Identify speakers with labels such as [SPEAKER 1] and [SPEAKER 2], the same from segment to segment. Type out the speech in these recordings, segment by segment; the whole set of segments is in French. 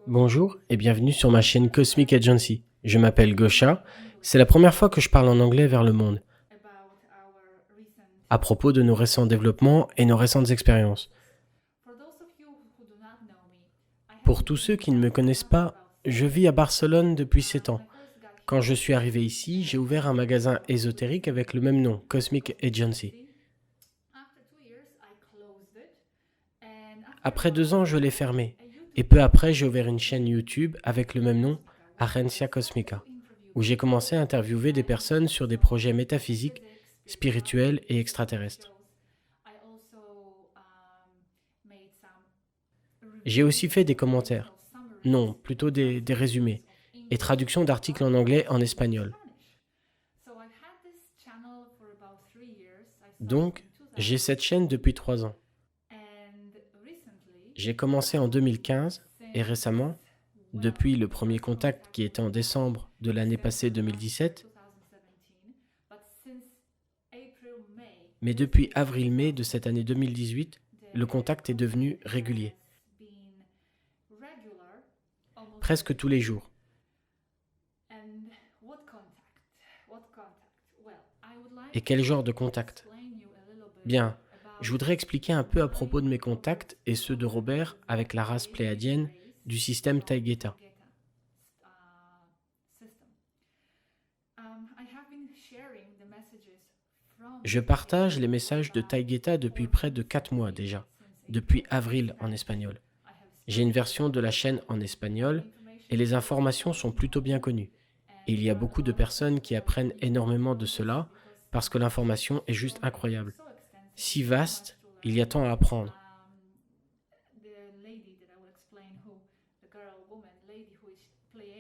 [SPEAKER 1] Bonjour et bienvenue sur ma chaîne Cosmic Agency. Je m'appelle Gosha. C'est la première fois que je parle en anglais vers le monde, à propos de nos récents développements et nos récentes expériences. Pour tous ceux qui ne me connaissent pas, je vis à Barcelone depuis 7 ans. Quand je suis arrivé ici, j'ai ouvert un magasin ésotérique avec le même nom, Cosmic Agency. Après 2 ans, je l'ai fermé. Et peu après, j'ai ouvert une chaîne YouTube avec le même nom, Agencia Cosmica, où j'ai commencé à interviewer des personnes sur des projets métaphysiques, spirituels et extraterrestres. J'ai aussi fait des commentaires, non, plutôt des résumés, et traductions d'articles en anglais en espagnol. Donc, j'ai cette chaîne depuis 3 ans. J'ai commencé en 2015 et récemment, depuis le premier contact qui était en décembre de l'année passée 2017, mais depuis avril-mai de cette année 2018, le contact est devenu régulier, presque tous les jours. Et quel genre de contact? Bien, je voudrais expliquer un peu à propos de mes contacts et ceux de Robert avec la race pléiadienne du système Taygeta. Je partage les messages de Taygeta depuis près de 4 mois déjà, depuis avril en espagnol. J'ai une version de la chaîne en espagnol et les informations sont plutôt bien connues. Et il y a beaucoup de personnes qui apprennent énormément de cela parce que l'information est juste incroyable. Si vaste, il y a tant à apprendre.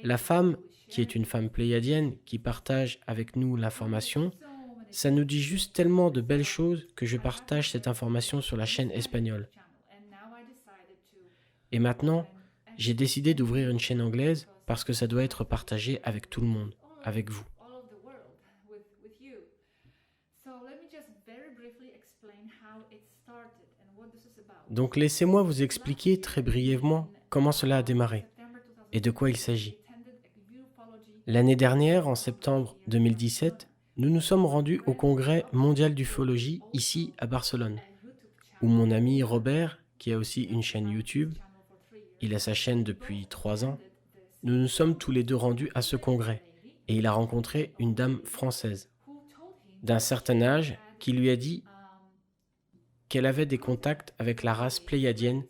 [SPEAKER 1] La femme, qui est une femme pléiadienne, qui partage avec nous l'information, ça nous dit juste tellement de belles choses que je partage cette information sur la chaîne espagnole. Et maintenant, j'ai décidé d'ouvrir une chaîne anglaise parce que ça doit être partagé avec tout le monde, avec vous. Donc laissez-moi vous expliquer très brièvement comment cela a démarré et de quoi il s'agit. L'année dernière, en septembre 2017, nous nous sommes rendus au Congrès mondial d'ufologie ici à Barcelone, où mon ami Robert, qui a aussi une chaîne YouTube, il a sa chaîne depuis 3 ans, nous nous sommes tous les deux rendus à ce congrès et il a rencontré une dame française d'un certain âge qui lui a dit qu'elle avait des contacts avec la race pléiadienne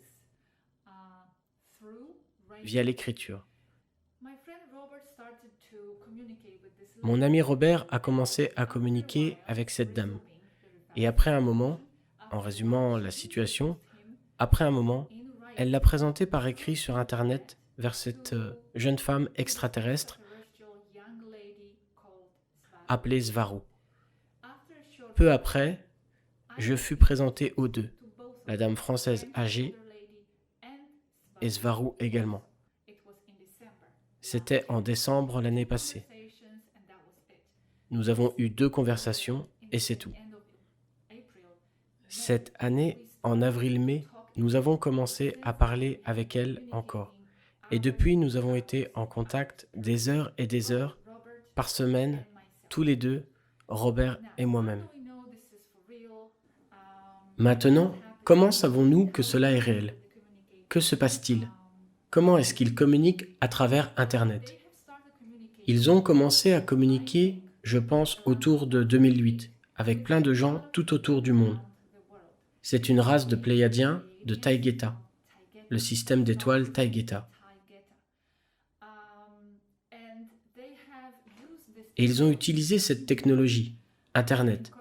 [SPEAKER 1] via l'écriture. Mon ami Robert a commencé à communiquer avec cette dame. Et après un moment, en résumant la situation, après un moment, elle l'a présenté par écrit sur Internet vers cette jeune femme extraterrestre appelée Svaru. Peu après, je fus présenté aux deux, la dame française âgée et Svaru également. C'était en décembre l'année passée. Nous avons eu 2 conversations et c'est tout. Cette année, en avril-mai, nous avons commencé à parler avec elle encore. Et depuis, nous avons été en contact des heures et des heures par semaine, tous les deux, Robert et moi-même. Maintenant, comment savons-nous que cela est réel? Que se passe-t-il? Comment est-ce qu'ils communiquent à travers Internet? Ils ont commencé à communiquer, je pense, autour de 2008, avec plein de gens tout autour du monde. C'est une race de Pléiadiens de Taygeta, le système d'étoiles Taygeta. Et ils ont utilisé cette technologie, Internet,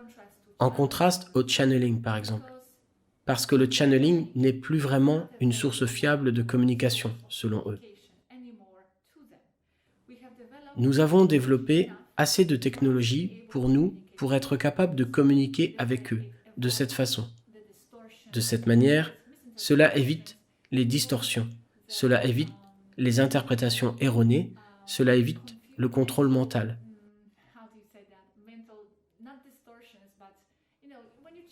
[SPEAKER 1] en contraste au channeling par exemple. Parce que le channeling n'est plus vraiment une source fiable de communication, selon eux. Nous avons développé assez de technologie pour nous, pour être capables de communiquer avec eux de cette façon. De cette manière, cela évite les distorsions, cela évite les interprétations erronées, cela évite le contrôle mental.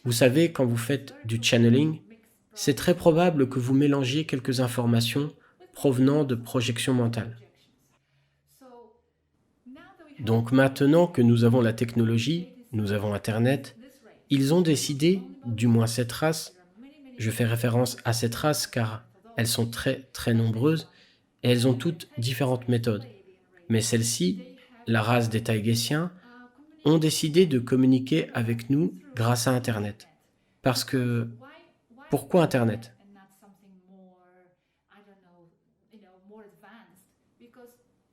[SPEAKER 1] Vous savez, quand vous faites du channeling, c'est très probable que vous mélangiez quelques informations provenant de projections mentales. Donc maintenant que nous avons la technologie, nous avons Internet, ils ont décidé, du moins cette race, je fais référence à cette race car elles sont très très nombreuses et elles ont toutes différentes méthodes. Mais celles-ci, la race des Taïgésiens, ont décidé de communiquer avec nous grâce à Internet. Parce que, pourquoi Internet?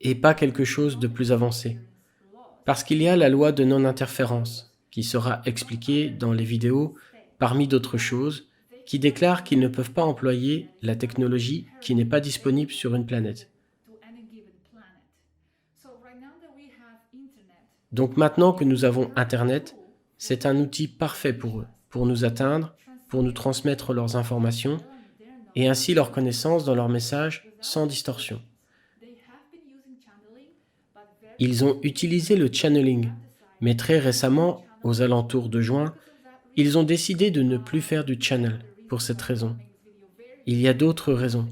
[SPEAKER 1] Et pas quelque chose de plus avancé? Parce qu'il y a la loi de non-interférence, qui sera expliquée dans les vidéos parmi d'autres choses, qui déclare qu'ils ne peuvent pas employer la technologie qui n'est pas disponible sur une planète. Donc maintenant que nous avons Internet, c'est un outil parfait pour eux, pour nous atteindre, pour nous transmettre leurs informations et ainsi leur connaissance dans leurs messages sans distorsion. Ils ont utilisé le channeling, mais très récemment, aux alentours de juin, ils ont décidé de ne plus faire du channel pour cette raison. Il y a d'autres raisons,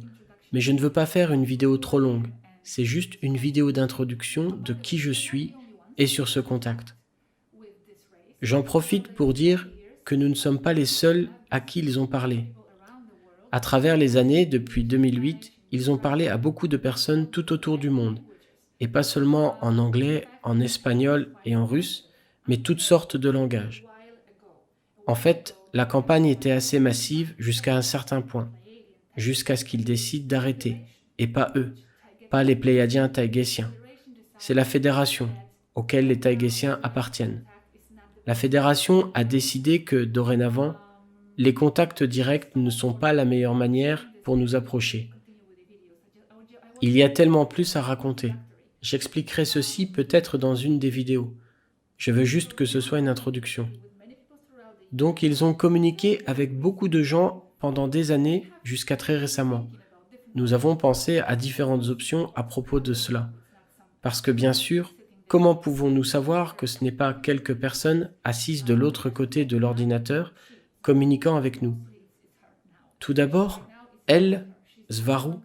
[SPEAKER 1] mais je ne veux pas faire une vidéo trop longue. C'est juste une vidéo d'introduction de qui je suis et sur ce contact. J'en profite pour dire que nous ne sommes pas les seuls à qui ils ont parlé. À travers les années, depuis 2008, ils ont parlé à beaucoup de personnes tout autour du monde, et pas seulement en anglais, en espagnol et en russe, mais toutes sortes de langages. En fait, la campagne était assez massive jusqu'à un certain point, jusqu'à ce qu'ils décident d'arrêter, et pas eux, pas les Pléiadiens taïgésiens. C'est la fédération, auquel les taïgésiens appartiennent. La fédération a décidé que, dorénavant, les contacts directs ne sont pas la meilleure manière pour nous approcher. Il y a tellement plus à raconter. J'expliquerai ceci peut-être dans une des vidéos. Je veux juste que ce soit une introduction. Donc ils ont communiqué avec beaucoup de gens pendant des années jusqu'à très récemment. Nous avons pensé à différentes options à propos de cela. Parce que bien sûr, comment pouvons-nous savoir que ce n'est pas quelques personnes assises de l'autre côté de l'ordinateur communiquant avec nous? Tout d'abord, elle, Svaru,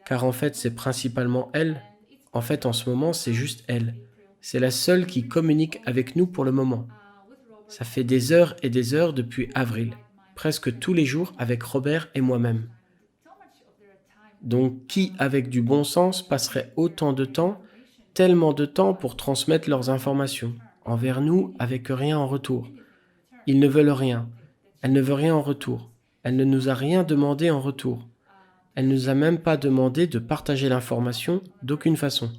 [SPEAKER 1] car en fait c'est principalement elle. En fait en ce moment c'est juste elle. C'est la seule qui communique avec nous pour le moment. Ça fait des heures et des heures depuis avril, presque tous les jours avec Robert et moi-même. Donc qui, avec du bon sens, passerait autant de temps, tellement de temps pour transmettre leurs informations, envers nous avec rien en retour? Ils ne veulent rien. Elle ne veut rien en retour. Elle ne nous a rien demandé en retour. Elle ne nous a même pas demandé de partager l'information d'aucune façon.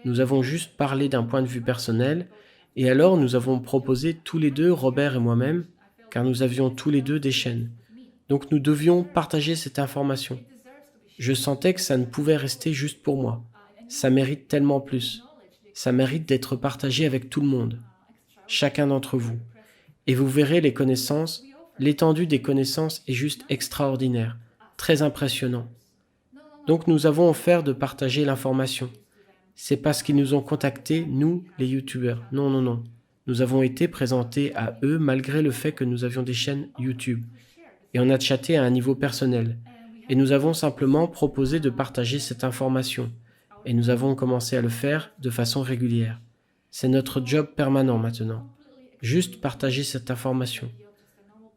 [SPEAKER 1] Nous avons juste parlé d'un point de vue personnel, et alors nous avons proposé tous les deux, Robert et moi-même, car nous avions tous les deux des chaînes. Donc nous devions partager cette information. Je sentais que ça ne pouvait rester juste pour moi. Ça mérite tellement plus. Ça mérite d'être partagé avec tout le monde, chacun d'entre vous. Et vous verrez les connaissances, l'étendue des connaissances est juste extraordinaire, très impressionnant. Donc nous avons offert de partager l'information. C'est parce qu'ils nous ont contactés, nous, les youtubeurs. Non, non, non. Nous avons été présentés à eux malgré le fait que nous avions des chaînes YouTube. Et on a chatté à un niveau personnel. Et nous avons simplement proposé de partager cette information. Et nous avons commencé à le faire de façon régulière. C'est notre job permanent maintenant. Juste partager cette information.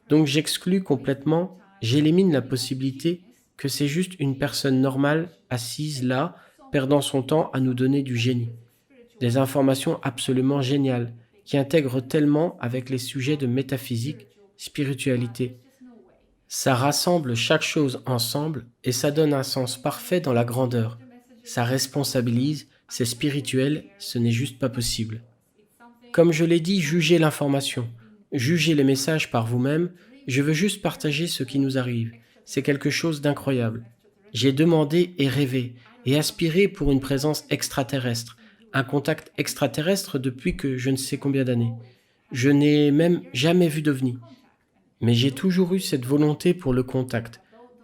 [SPEAKER 1] Donc j'exclus complètement, j'élimine la possibilité que c'est juste une personne normale assise là, perdant son temps à nous donner du génie. Des informations absolument géniales, qui intègrent tellement avec les sujets de métaphysique, spiritualité. Ça rassemble chaque chose ensemble et ça donne un sens parfait dans la grandeur. Ça responsabilise, c'est spirituel, ce n'est juste pas possible. Comme je l'ai dit, jugez l'information, jugez les messages par vous-même, je veux juste partager ce qui nous arrive. C'est quelque chose d'incroyable. J'ai demandé et rêvé, et aspiré pour une présence extraterrestre, un contact extraterrestre depuis que je ne sais combien d'années. Je n'ai même jamais vu d'OVNI. Mais j'ai toujours eu cette volonté pour le contact.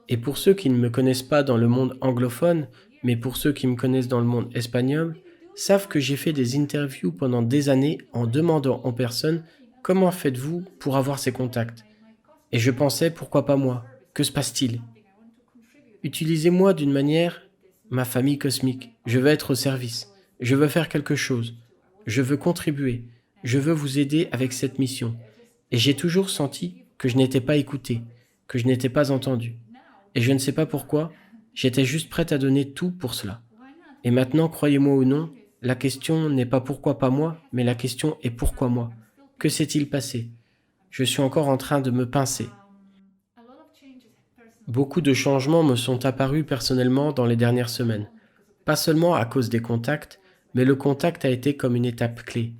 [SPEAKER 1] Et pour ceux qui ne me connaissent pas dans le monde anglophone, mais pour ceux qui me connaissent dans le monde espagnol, savent que j'ai fait des interviews pendant des années en demandant en personne comment faites-vous pour avoir ces contacts. Et je pensais pourquoi pas moi. Que se passe-t-il? Utilisez-moi d'une manière, ma famille cosmique. Je veux être au service. Je veux faire quelque chose. Je veux contribuer. Je veux vous aider avec cette mission. Et j'ai toujours senti que je n'étais pas écouté, que je n'étais pas entendu. Et je ne sais pas pourquoi, j'étais juste prête à donner tout pour cela. Et maintenant, croyez-moi ou non, la question n'est pas pourquoi pas moi, mais la question est pourquoi moi. Que s'est-il passé? Je suis encore en train de me pincer. Beaucoup de changements me sont apparus personnellement dans les dernières semaines. Pas seulement à cause des contacts, mais le contact a été comme une étape clé.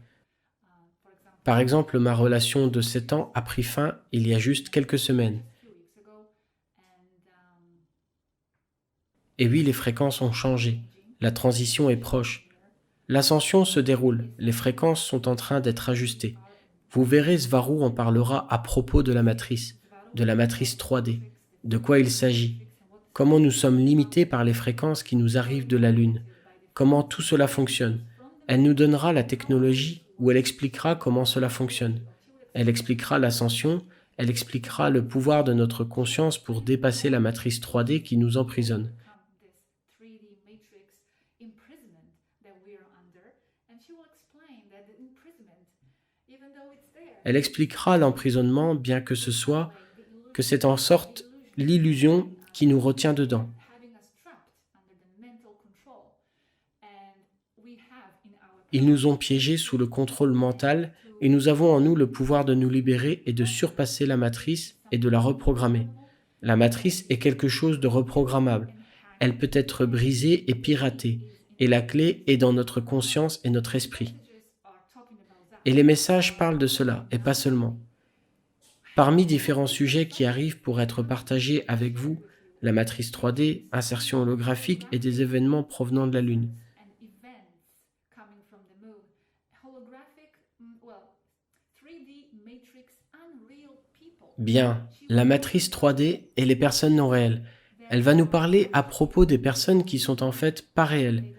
[SPEAKER 1] Par exemple, ma relation de 7 ans a pris fin il y a juste quelques semaines. Et oui, les fréquences ont changé. La transition est proche. L'ascension se déroule. Les fréquences sont en train d'être ajustées. Vous verrez, Svaru en parlera à propos de la matrice 3D. De quoi il s'agit? Comment nous sommes limités par les fréquences qui nous arrivent de la Lune? Comment tout cela fonctionne? Elle nous donnera la technologie ou elle expliquera comment cela fonctionne. Elle expliquera l'ascension, elle expliquera le pouvoir de notre conscience pour dépasser la matrice 3D qui nous emprisonne. Elle expliquera l'emprisonnement, bien que ce soit que c'est en sorte l'illusion qui nous retient dedans. Ils nous ont piégés sous le contrôle mental et nous avons en nous le pouvoir de nous libérer et de surpasser la matrice et de la reprogrammer. La matrice est quelque chose de reprogrammable. Elle peut être brisée et piratée, et la clé est dans notre conscience et notre esprit. Et les messages parlent de cela, et pas seulement. Parmi différents sujets qui arrivent pour être partagés avec vous, la matrice 3D, insertion holographique et des événements provenant de la Lune. Bien, la matrice 3D et les personnes non réelles. Elle va nous parler à propos des personnes qui sont en fait pas réelles.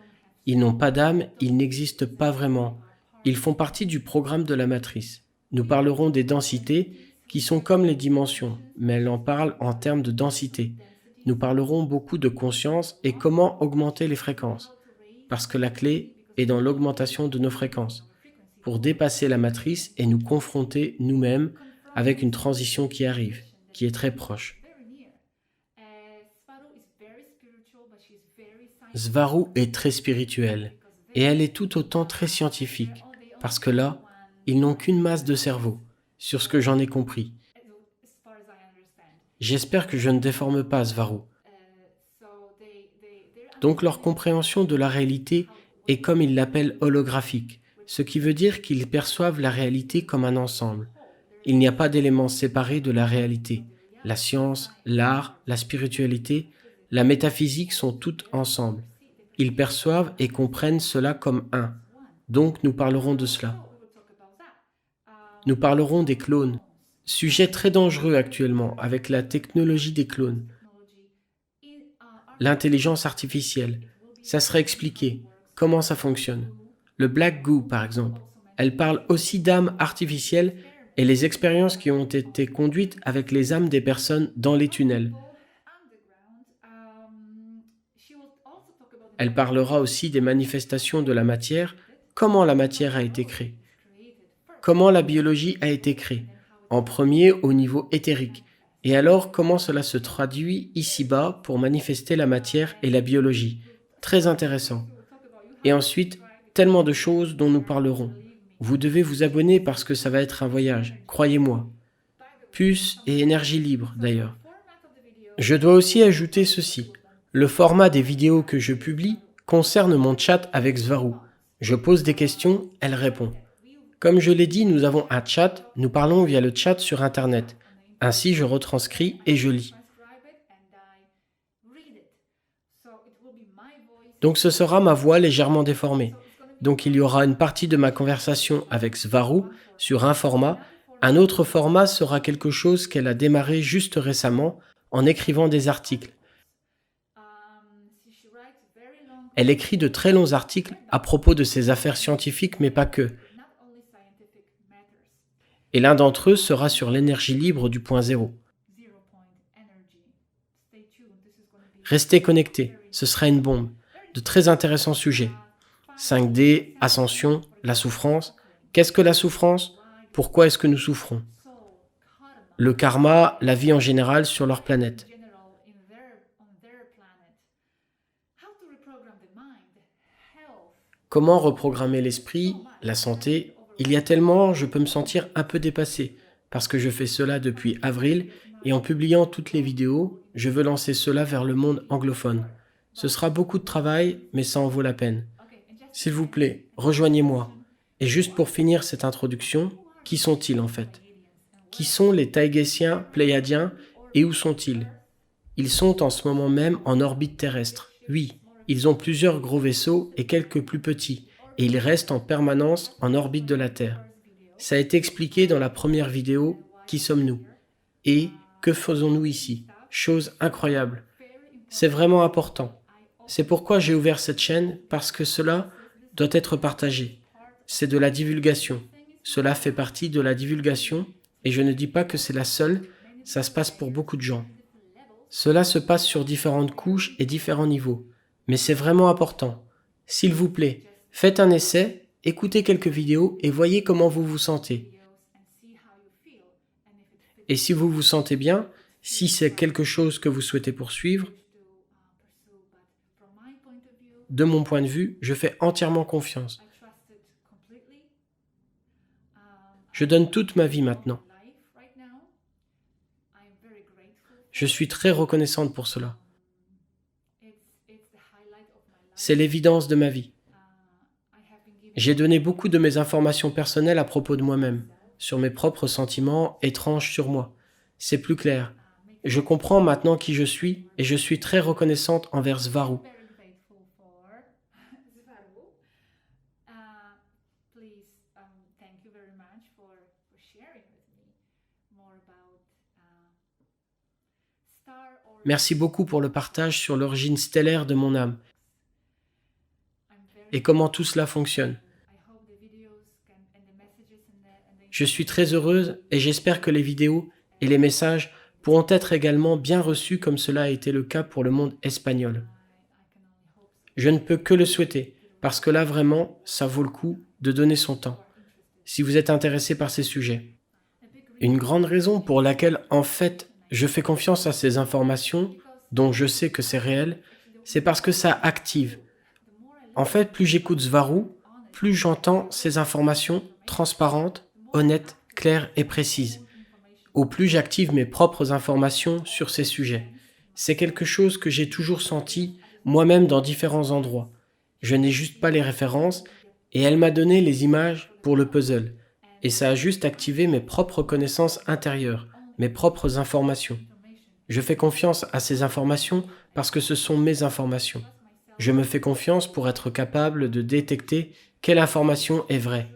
[SPEAKER 1] Ils n'ont pas d'âme, ils n'existent pas vraiment. Ils font partie du programme de la matrice. Nous parlerons des densités qui sont comme les dimensions, mais elle en parle en termes de densité. Nous parlerons beaucoup de conscience et comment augmenter les fréquences, parce que la clé est dans l'augmentation de nos fréquences, pour dépasser la matrice et nous confronter nous-mêmes avec une transition qui arrive, qui est très proche. Svaru est très spirituelle, et elle est tout autant très scientifique, parce que là, ils n'ont qu'une masse de cerveau, sur ce que j'en ai compris. J'espère que je ne déforme pas Svaru. Donc leur compréhension de la réalité est comme ils l'appellent holographique, ce qui veut dire qu'ils perçoivent la réalité comme un ensemble. Il n'y a pas d'éléments séparés de la réalité. La science, l'art, la spiritualité, la métaphysique sont toutes ensemble. Ils perçoivent et comprennent cela comme un. Donc nous parlerons de cela. Nous parlerons des clones. Sujet très dangereux actuellement avec la technologie des clones. L'intelligence artificielle. Ça serait expliqué. Comment ça fonctionne? Le Black Goo, par exemple. Elle parle aussi d'âme artificielle et les expériences qui ont été conduites avec les âmes des personnes dans les tunnels. Elle parlera aussi des manifestations de la matière, comment la matière a été créée, comment la biologie a été créée, en premier au niveau éthérique, et alors comment cela se traduit ici-bas pour manifester la matière et la biologie. Très intéressant. Et ensuite, tellement de choses dont nous parlerons. Vous devez vous abonner parce que ça va être un voyage, croyez-moi. Puce et énergie libre, d'ailleurs. Je dois aussi ajouter ceci. Le format des vidéos que je publie concerne mon chat avec Svaru. Je pose des questions, elle répond. Comme je l'ai dit, nous avons un chat, nous parlons via le chat sur Internet. Ainsi, je retranscris et je lis. Donc ce sera ma voix légèrement déformée. Donc il y aura une partie de ma conversation avec Svaru sur un format. Un autre format sera quelque chose qu'elle a démarré juste récemment en écrivant des articles. Elle écrit de très longs articles à propos de ses affaires scientifiques, mais pas que. Et l'un d'entre eux sera sur l'énergie libre du point zéro. Restez connectés, ce sera une bombe. De très intéressants sujets. 5D, ascension, la souffrance. Qu'est-ce que la souffrance? Pourquoi est-ce que nous souffrons? Le karma, la vie en général sur leur planète. Comment reprogrammer l'esprit, la santé? Il y a tellement, je peux me sentir un peu dépassé, parce que je fais cela depuis avril, et en publiant toutes les vidéos, je veux lancer cela vers le monde anglophone. Ce sera beaucoup de travail, mais ça en vaut la peine. S'il vous plaît, rejoignez-moi. Et juste pour finir cette introduction, qui sont-ils en fait? Qui sont les Taïgésiens, Pléiadiens, et où sont-ils? Ils sont en ce moment même en orbite terrestre. Oui, ils ont plusieurs gros vaisseaux et quelques plus petits, et ils restent en permanence en orbite de la Terre. Ça a été expliqué dans la première vidéo, Qui sommes-nous? Et que faisons-nous ici? Chose incroyable. C'est vraiment important. C'est pourquoi j'ai ouvert cette chaîne, parce que cela doit être partagé. C'est de la divulgation. Cela fait partie de la divulgation, et je ne dis pas que c'est la seule, ça se passe pour beaucoup de gens. Cela se passe sur différentes couches et différents niveaux, mais c'est vraiment important. S'il vous plaît, faites un essai, écoutez quelques vidéos et voyez comment vous vous sentez. Et si vous vous sentez bien, si c'est quelque chose que vous souhaitez poursuivre, de mon point de vue, je fais entièrement confiance. Je donne toute ma vie maintenant. Je suis très reconnaissante pour cela. C'est l'évidence de ma vie. J'ai donné beaucoup de mes informations personnelles à propos de moi-même, sur mes propres sentiments étranges sur moi. C'est plus clair. Je comprends maintenant qui je suis et je suis très reconnaissante envers Svaru. Merci beaucoup pour le partage sur l'origine stellaire de mon âme et comment tout cela fonctionne. Je suis très heureuse et j'espère que les vidéos et les messages pourront être également bien reçus comme cela a été le cas pour le monde espagnol. Je ne peux que le souhaiter, parce que là vraiment, ça vaut le coup de donner son temps, si vous êtes intéressé par ces sujets. Une grande raison pour laquelle, en fait, je fais confiance à ces informations, dont je sais que c'est réel, c'est parce que ça active. En fait, plus j'écoute Svaru, plus j'entends ces informations transparentes, honnêtes, claires et précises. Au plus j'active mes propres informations sur ces sujets. C'est quelque chose que j'ai toujours senti moi-même dans différents endroits. Je n'ai juste pas les références et elle m'a donné les images pour le puzzle. Et ça a juste activé mes propres connaissances intérieures, mes propres informations. Je fais confiance à ces informations parce que ce sont mes informations. Je me fais confiance pour être capable de détecter quelle information est vraie.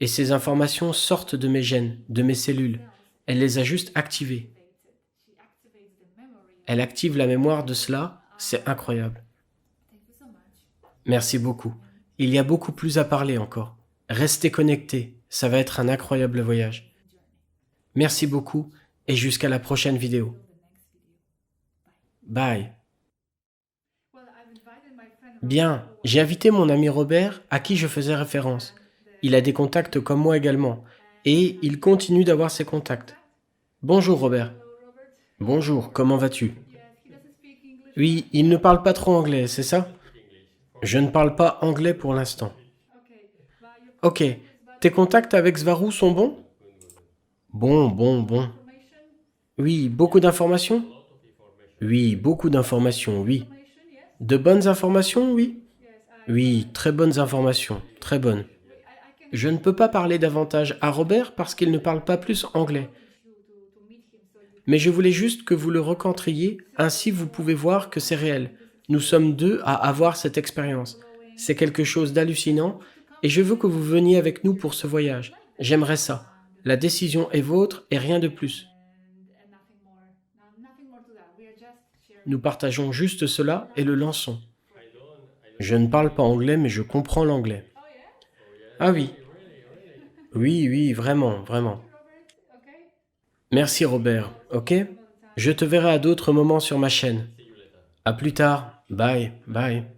[SPEAKER 1] Et ces informations sortent de mes gènes, de mes cellules. Elle les a juste activées. Elle active la mémoire de cela, c'est incroyable. Merci beaucoup. Il y a beaucoup plus à parler encore. Restez connectés, ça va être un incroyable voyage. Merci beaucoup et jusqu'à la prochaine vidéo. Bye. Bien, j'ai invité mon ami Robert à qui je faisais référence. Il a des contacts comme moi également et il continue d'avoir ses contacts. Bonjour Robert. Bonjour, comment vas-tu? Oui, il ne parle pas trop anglais, c'est ça? Je ne parle pas anglais pour l'instant. Ok, tes contacts avec Svaru sont bons? Bon. Oui, beaucoup d'informations? Oui, beaucoup d'informations, oui. De bonnes informations, oui? Oui, très bonnes informations, très bonnes. Je ne peux pas parler davantage à Robert parce qu'il ne parle pas plus anglais. Mais je voulais juste que vous le rencontriez, ainsi vous pouvez voir que c'est réel. Nous sommes deux à avoir cette expérience. C'est quelque chose d'hallucinant et je veux que vous veniez avec nous pour ce voyage. J'aimerais ça. La décision est vôtre et rien de plus. Nous partageons juste cela et le lançons. Je ne parle pas anglais, mais je comprends l'anglais. Ah oui, oui, vraiment. Merci Robert, ok? Je te verrai à d'autres moments sur ma chaîne. À plus tard. Bye, bye.